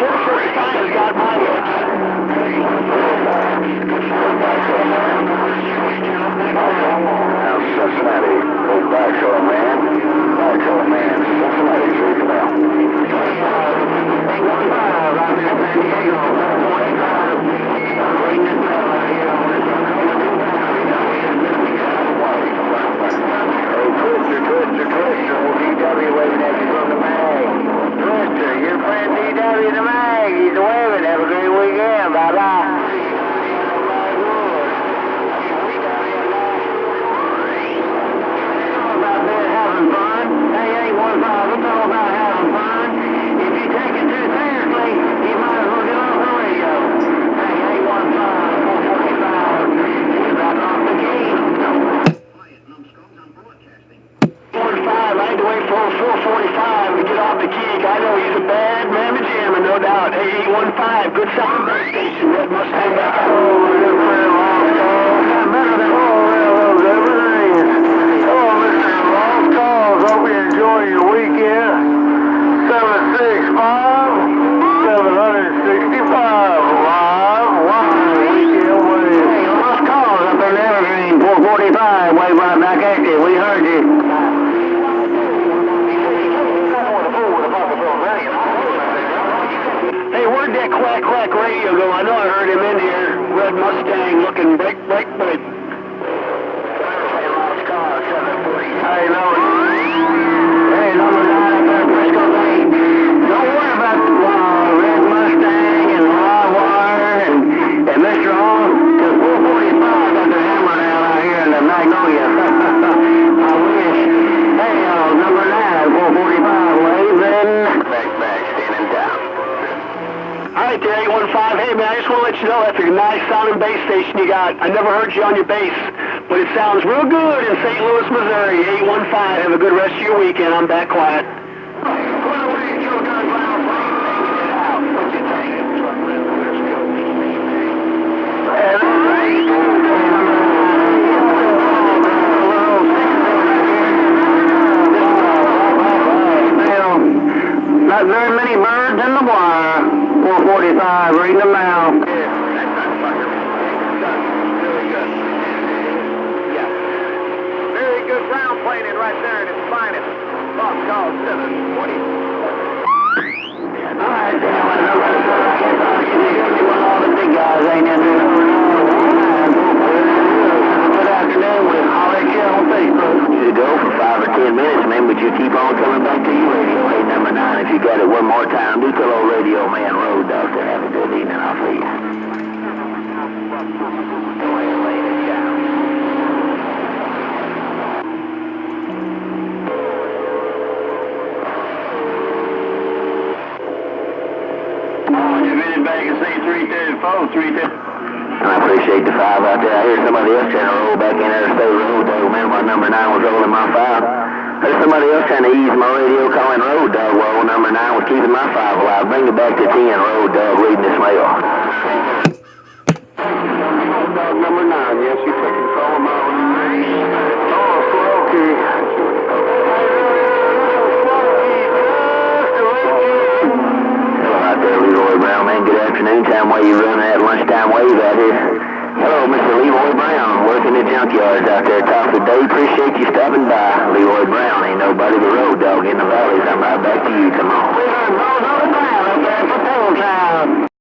445 has got my lips. Now Cincinnati, old BackHoeMan. BackHoeMan, Cincinnati, Louisville. 815 out there in San Diego. 25. Twister, old DW waving at you from the mag. Twister, your friend DW the mag. He's waving. Have a great weekend. Bye-bye. Having fun. Hey, 815, it's all about having fun. If you take it too seriously, you might as well get off the radio. Hey, 815, 445, he's about off the key. 45, I had to wait for 445 to get off the key. I know he's a bad mamma jamma, no doubt. Hey, 815, good sound base station, Red Mustang back out. Better than all railroads ever ran. Hello, Mr. Lost Calls. Hope you enjoy your weekend. 765, 765 live weekend wave. Hey, Lost Calls up in Evergreen, 445, wave right back at you. We heard you. Hey, where'd that quack quack radio go? I know I heard him in here. Red Mustang looking break, but Hey, no. hey, number 9 up there in Frisco Lane. Don't worry about the Red Mustang and Live Wire and Mr. Hall, because 445 got their hammer down out here in the Magnolia. I wish. Hey, number 9, 445, waving. Back, standing down. All right, there, 815. Hey, man, I just want to let you know that's a nice sounding bass station you got. I never heard you on your bass, but it sounds real good in St. Louis, Missouri. 815. Have a good rest of your weekend. I'm back quiet. Not very many birds in the wire. 445, reading them out. Very good ground planing right there at its finest. Lost Call 720. All right, all the big guys ain't in there. Good afternoon. We'll holler at you on Facebook. You go for 5 or 10 minutes, man, but you keep on coming back to your radio. Hey, number 9, if you got it one more time, do tell old Radio Man Road Dog to have a good evening. I'll see you. Go ahead and lay it down. Oh, you minute back and say 334, 334. I appreciate the 5 out there. I heard somebody else trying to roll back in there to stay road dog. Man, my number 9 was rolling my 5. There's somebody else trying to ease my radio calling road dog while number 9 was keeping my 5 alive. Bring it back to 10, road dog, reading this mail. Road dog number 9, yes, you took control of my own. Oh, okay. Hello out there, Leroy Brown, man. Good afternoon time while you run that lunchtime wave out here. Hello, Mr. Leroy Brown, working the junkyards out there top of the day. Appreciate you stopping by. Leroy Brown, ain't nobody but road dog in the valleys. I'm right back to you. Come on. We heard those on the ground up there for Town Town.